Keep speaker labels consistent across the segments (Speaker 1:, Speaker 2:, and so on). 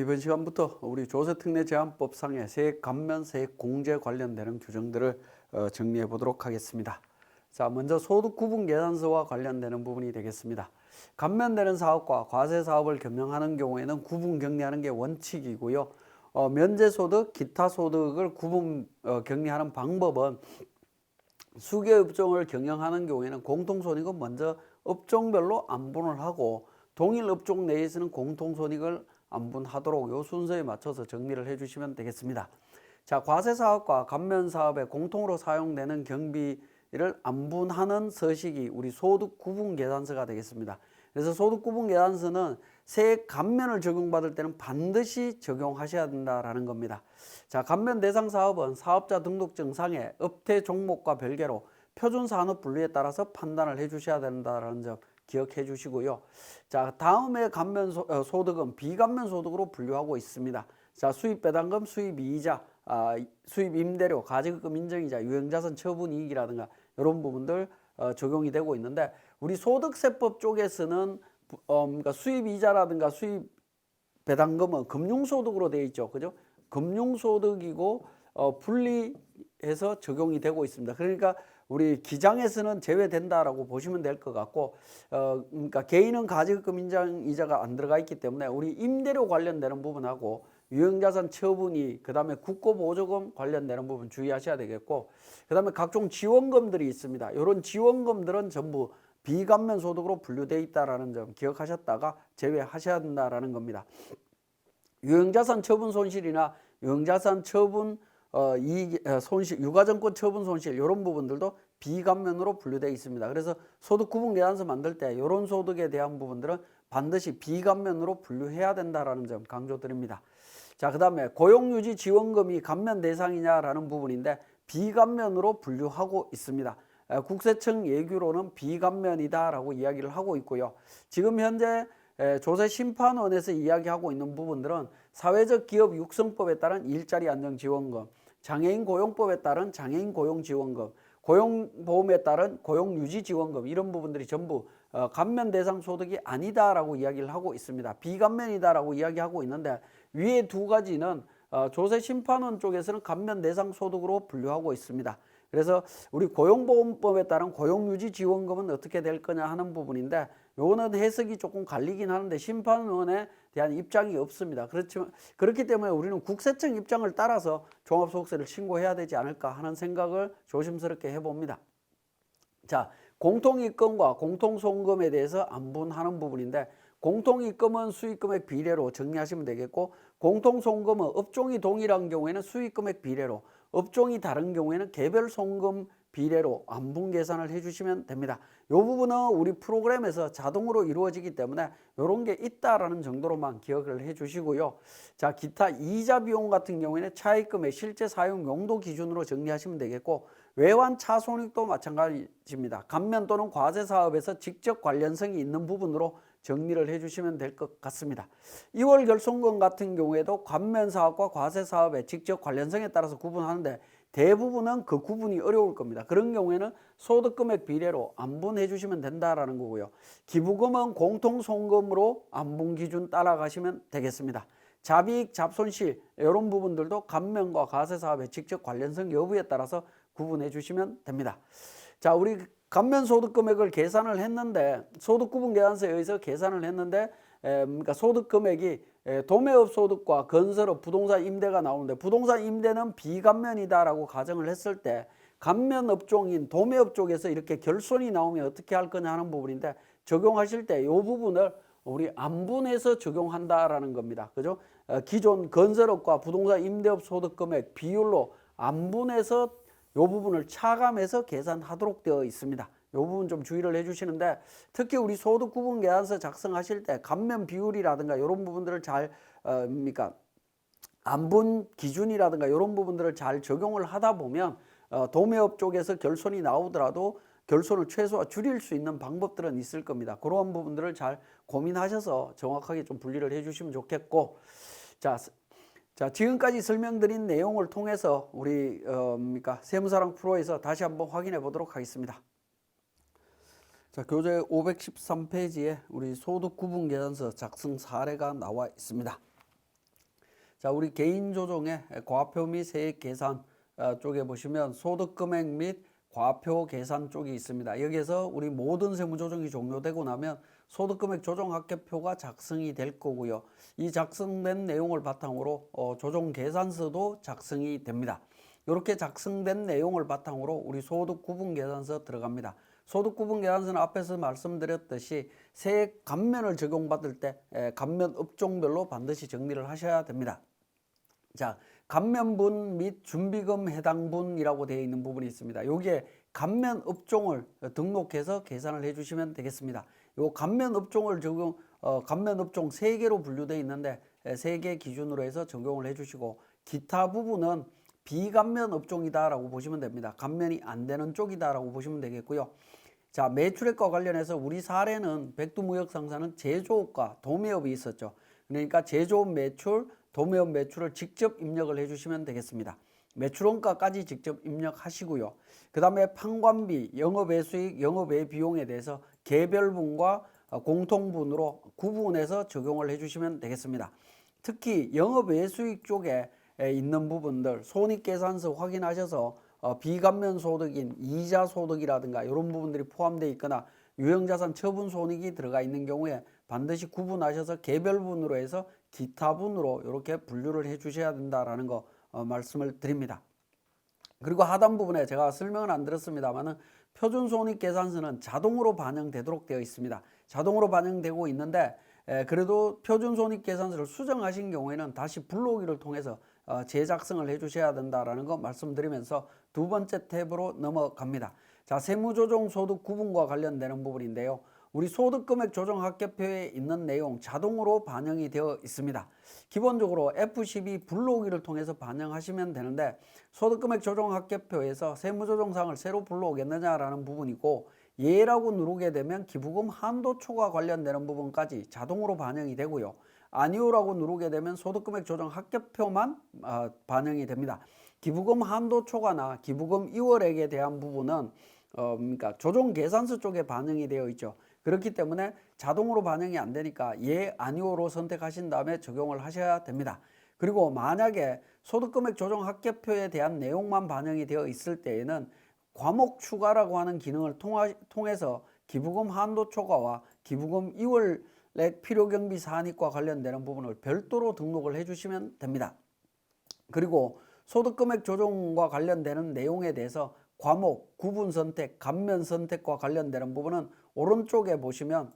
Speaker 1: 이번 시간부터 우리 조세특례제한법상의 세액 감면, 세액 공제 관련되는 규정들을 정리해 보도록 하겠습니다. 자, 먼저 소득구분계산서와 관련되는 부분이 되겠습니다. 감면되는 사업과 과세사업을 경영하는 경우에는 구분 격리하는 게 원칙이고요. 면제소득, 기타소득을 구분 격리하는 방법은 수개 업종을 경영하는 경우에는 공통손익은 먼저 업종별로 안분을 하고 동일 업종 내에서는 공통손익을 안분하도록 이 순서에 맞춰서 정리를 해주시면 되겠습니다. 자, 과세사업과 감면사업에 공통으로 사용되는 경비를 안분하는 서식이 우리 소득구분계산서가 되겠습니다. 그래서 소득구분계산서는 세액 감면을 적용받을 때는 반드시 적용하셔야 된다라는 겁니다. 자, 감면 대상 사업은 사업자 등록증상에 업태 종목과 별개로 표준산업 분류에 따라서 판단을 해주셔야 된다는 점 기억해 주시고요. 자, 다음에 감면 소득은 비감면 소득으로 분류하고 있습니다. 자, 수입 배당금, 수입 이자, 수입 임대료, 가지급금 인정이자, 유형자산 처분 이익이라든가 이런 부분들 적용이 되고 있는데 우리 소득세법 쪽에서는 그러니까 수입 이자라든가 수입 배당금은 금융소득으로 되어 있죠. 그죠? 금융소득이고 분리해서 적용이 되고 있습니다. 그러니까 우리 기장에서는 제외된다라고 보시면 될 것 같고 그러니까 개인은 가지급금 인정 이자가 안 들어가 있기 때문에 우리 임대료 관련되는 부분하고 유형자산 처분이 그다음에 국고보조금 관련되는 부분 주의하셔야 되겠고 그다음에 각종 지원금들이 있습니다. 이런 지원금들은 전부 비감면 소득으로 분류되어 있다라는 점 기억하셨다가 제외하셔야 된다라는 겁니다. 유형자산 처분 손실이나 유형자산 처분 손실, 유가증권 처분 손실 이런 부분들도 비감면으로 분류되어 있습니다. 그래서 소득구분계산서 만들 때 이런 소득에 대한 부분들은 반드시 비감면으로 분류해야 된다라는 점 강조드립니다. 자, 그 다음에 고용유지지원금이 감면 대상이냐라는 부분인데 비감면으로 분류하고 있습니다. 국세청 예규로는 비감면이다라고 이야기를 하고 있고요. 지금 현재 조세심판원에서 이야기하고 있는 부분들은 사회적 기업 육성법에 따른 일자리 안정지원금, 장애인 고용법에 따른 장애인 고용지원금, 고용보험에 따른 고용유지지원금 이런 부분들이 전부 감면 대상 소득이 아니다라고 이야기를 하고 있습니다. 비감면이다라고 이야기하고 있는데 위에 두 가지는 조세심판원 쪽에서는 감면 대상 소득으로 분류하고 있습니다. 그래서 우리 고용보험법에 따른 고용유지지원금은 어떻게 될 거냐 하는 부분인데 요거는 해석이 조금 갈리긴 하는데 심판원에 대한 입장이 없습니다. 그렇지만 그렇기 때문에 우리는 국세청 입장을 따라서 종합소득세를 신고해야 되지 않을까 하는 생각을 조심스럽게 해봅니다. 자, 공통이익금과 공통손금에 대해서 안분하는 부분인데 공통이익금은 수익금액 비례로 정리하시면 되겠고 공통손금은 업종이 동일한 경우에는 수익금액 비례로 업종이 다른 경우에는 개별 손금 비례로 안분 계산을 해주시면 됩니다. 이 부분은 우리 프로그램에서 자동으로 이루어지기 때문에 이런 게 있다라는 정도로만 기억을 해주시고요. 자, 기타 이자 비용 같은 경우에는 차입금의 실제 사용 용도 기준으로 정리하시면 되겠고 외환 차손익도 마찬가지입니다. 감면 또는 과세 사업에서 직접 관련성이 있는 부분으로 정리를 해주시면 될 것 같습니다. 2월 결손금 같은 경우에도 감면 사업과 과세 사업의 직접 관련성에 따라서 구분하는데 대부분은 그 구분이 어려울 겁니다. 그런 경우에는 소득금액 비례로 안분해 주시면 된다라는 거고요. 기부금은 공통손금으로 안분 기준 따라가시면 되겠습니다. 잡이익, 잡손실 이런 부분들도 감면과 과세 사업의 직접 관련성 여부에 따라서 구분해 주시면 됩니다. 자, 우리 감면 소득 금액을 계산을 했는데 소득구분계산서에 의해서 계산을 했는데 그러니까 소득 금액이 도매업 소득과 건설업, 부동산 임대가 나오는데 부동산 임대는 비감면이다라고 가정을 했을 때 감면 업종인 도매업 쪽에서 이렇게 결손이 나오면 어떻게 할 거냐 하는 부분인데 적용하실 때 이 부분을 우리 안분해서 적용한다라는 겁니다. 그죠? 기존 건설업과 부동산 임대업 소득 금액 비율로 안분해서 이 부분을 차감해서 계산하도록 되어 있습니다. 이 부분 좀 주의를 해주시는데 특히 우리 소득구분계산서 작성하실 때 감면 비율이라든가 이런 부분들을 잘 안분 기준이라든가 이런 부분들을 잘 적용을 하다 보면 도매업 쪽에서 결손이 나오더라도 결손을 최소화 줄일 수 있는 방법들은 있을 겁니다. 그런 부분들을 잘 고민하셔서 정확하게 좀 분리를 해주시면 좋겠고 자, 지금까지 설명드린 내용을 통해서 우리 세무사랑 프로에서 다시 한번 확인해 보도록 하겠습니다. 자, 교재 513페이지에 우리 소득구분계산서 작성 사례가 나와 있습니다. 자, 우리 개인 조정의 과표 및 세액 계산 쪽에 보시면 소득 금액 및 과표 계산 쪽이 있습니다. 여기에서 우리 모든 세무 조정이 종료되고 나면 소득 금액 조정 합계표가 작성이 될 거고요. 이 작성된 내용을 바탕으로 조정 계산서도 작성이 됩니다. 이렇게 작성된 내용을 바탕으로 우리 소득 구분 계산서 들어갑니다. 소득 구분 계산서는 앞에서 말씀드렸듯이 세액 감면을 적용받을 때 감면 업종별로 반드시 정리를 하셔야 됩니다. 자, 감면분 및 준비금 해당분이라고 되어 있는 부분이 있습니다. 여기에 감면 업종을 등록해서 계산을 해주시면 되겠습니다. 요 감면 업종을 감면 업종 3개로 분류되어 있는데 3개 기준으로 해서 적용을 해주시고 기타 부분은 비감면 업종이다라고 보시면 됩니다. 감면이 안 되는 쪽이다라고 보시면 되겠고요. 자, 매출액과 관련해서 우리 사례는 백두무역상사는 제조업과 도매업이 있었죠. 그러니까 제조업 매출, 도매업 매출을 직접 입력을 해주시면 되겠습니다. 매출원가까지 직접 입력하시고요. 그 다음에 판관비, 영업외수익, 영업외비용에 대해서 개별분과 공통분으로 구분해서 적용을 해주시면 되겠습니다. 특히 영업외수익 쪽에 있는 부분들 손익계산서 확인하셔서 비감면 소득인 이자 소득이라든가 이런 부분들이 포함되어 있거나 유형자산 처분 손익이 들어가 있는 경우에 반드시 구분하셔서 개별분으로 해서 기타분으로 이렇게 분류를 해 주셔야 된다라는 거 말씀을 드립니다. 그리고 하단 부분에 제가 설명은 안 드렸습니다만은 표준손익계산서는 자동으로 반영되도록 되어 있습니다. 자동으로 반영되고 있는데 그래도 표준손익계산서를 수정하신 경우에는 다시 불러오기를 통해서 재작성을 해주셔야 된다라는 거 말씀드리면서 두 번째 탭으로 넘어갑니다. 자, 세무조정 소득 구분과 관련되는 부분인데요. 우리 소득금액 조정 합계표에 있는 내용 자동으로 반영이 되어 있습니다. 기본적으로 F12 불러오기를 통해서 반영하시면 되는데 소득금액 조정 합계표에서 세무조정사항을 새로 불러오겠느냐라는 부분이고 예라고 누르게 되면 기부금 한도초과 관련되는 부분까지 자동으로 반영이 되고요. 아니오라고 누르게 되면 소득금액 조정 합계표만 반영이 됩니다. 기부금 한도 초과나 기부금 이월액에 대한 부분은 그러니까 조정 계산서 쪽에 반영이 되어 있죠. 그렇기 때문에 자동으로 반영이 안 되니까 예, 아니오로 선택하신 다음에 적용을 하셔야 됩니다. 그리고 만약에 소득금액 조정 합계표에 대한 내용만 반영이 되어 있을 때에는 과목 추가라고 하는 기능을 통해서 기부금 한도 초과와 기부금 이월액 필요경비 산입과 관련되는 부분을 별도로 등록을 해주시면 됩니다. 그리고 소득금액 조정과 관련되는 내용에 대해서 과목, 구분 선택, 감면 선택과 관련되는 부분은 오른쪽에 보시면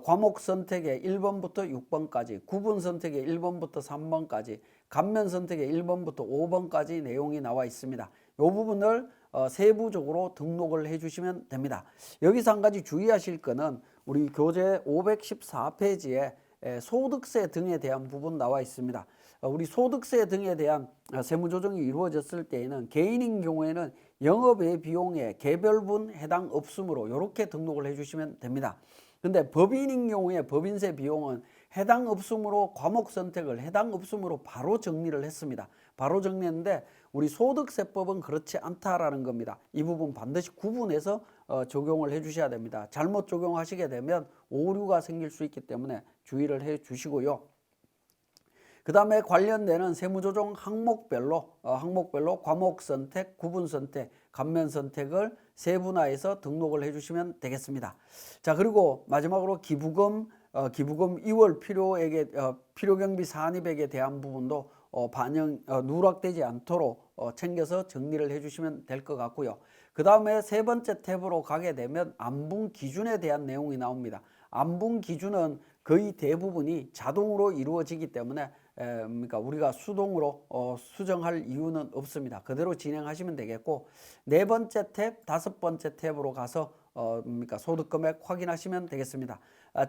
Speaker 1: 과목 선택의 1번부터 6번까지, 구분 선택의 1번부터 3번까지, 감면 선택의 1번부터 5번까지 내용이 나와 있습니다. 이 부분을 세부적으로 등록을 해주시면 됩니다. 여기서 한 가지 주의하실 거는 우리 교재 514페이지에 소득세 등에 대한 부분 나와 있습니다. 우리 소득세 등에 대한 세무조정이 이루어졌을 때에는 개인인 경우에는 영업외 비용에 개별분 해당 없으므로 이렇게 등록을 해주시면 됩니다. 근데 법인인 경우에 법인세 비용은 해당 없으므로 과목 선택을 해당 없으므로 바로 정리를 했습니다. 바로 정리했는데 우리 소득세법은 그렇지 않다라는 겁니다. 이 부분 반드시 구분해서 적용을 해 주셔야 됩니다. 잘못 적용하시게 되면 오류가 생길 수 있기 때문에 주의를 해 주시고요. 그 다음에 관련되는 세무조정 항목별로 과목 선택, 구분 선택, 감면 선택을 세분화해서 등록을 해주시면 되겠습니다. 자, 그리고 마지막으로 기부금 2월 필요경비 산입액에 대한 부분도 누락되지 않도록 챙겨서 정리를 해주시면 될 것 같고요. 그 다음에 세 번째 탭으로 가게 되면 안분 기준에 대한 내용이 나옵니다. 안분 기준은 거의 대부분이 자동으로 이루어지기 때문에 그러니까 우리가 수동으로 수정할 이유는 없습니다. 그대로 진행하시면 되겠고 네 번째 탭, 다섯 번째 탭으로 가서 소득금액 확인하시면 되겠습니다.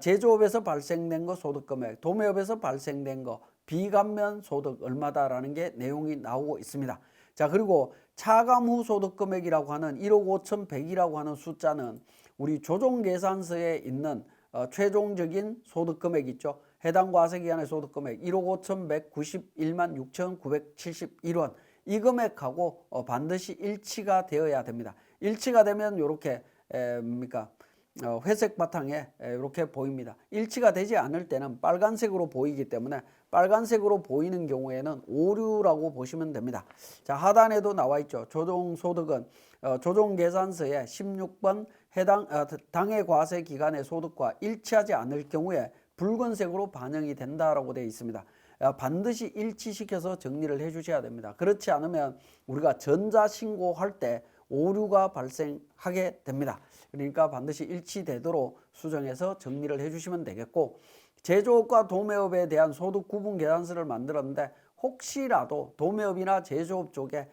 Speaker 1: 제조업에서 발생된 거 소득금액, 도매업에서 발생된 거 비감면 소득 얼마다라는 게 내용이 나오고 있습니다. 자, 그리고 차감 후 소득금액이라고 하는 1억 5,100이라고 하는 숫자는 우리 조정계산서에 있는 최종적인 소득금액 있죠. 해당 과세기간의 소득금액 1억 5,191만 6,971원 이 금액하고 반드시 일치가 되어야 됩니다. 일치가 되면 이렇게 회색 바탕에 이렇게 보입니다. 일치가 되지 않을 때는 빨간색으로 보이기 때문에 빨간색으로 보이는 경우에는 오류라고 보시면 됩니다. 자, 하단에도 나와 있죠. 조정소득은 조정계산서에 16번 해당 당해 과세 기간의 소득과 일치하지 않을 경우에 붉은색으로 반영이 된다라고 되어 있습니다. 반드시 일치시켜서 정리를 해 주셔야 됩니다. 그렇지 않으면 우리가 전자신고할 때 오류가 발생하게 됩니다. 그러니까 반드시 일치되도록 수정해서 정리를 해 주시면 되겠고, 제조업과 도매업에 대한 소득 구분 계산서를 만들었는데 혹시라도 도매업이나 제조업 쪽에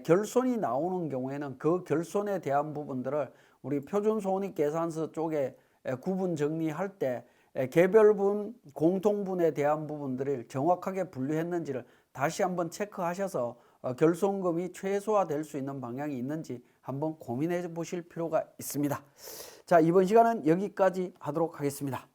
Speaker 1: 결손이 나오는 경우에는 그 결손에 대한 부분들을 우리 표준손익계산서 쪽에 구분 정리할 때 개별분, 공통분에 대한 부분들을 정확하게 분류했는지를 다시 한번 체크하셔서 결손금이 최소화될 수 있는 방향이 있는지 한번 고민해 보실 필요가 있습니다. 자, 이번 시간은 여기까지 하도록 하겠습니다.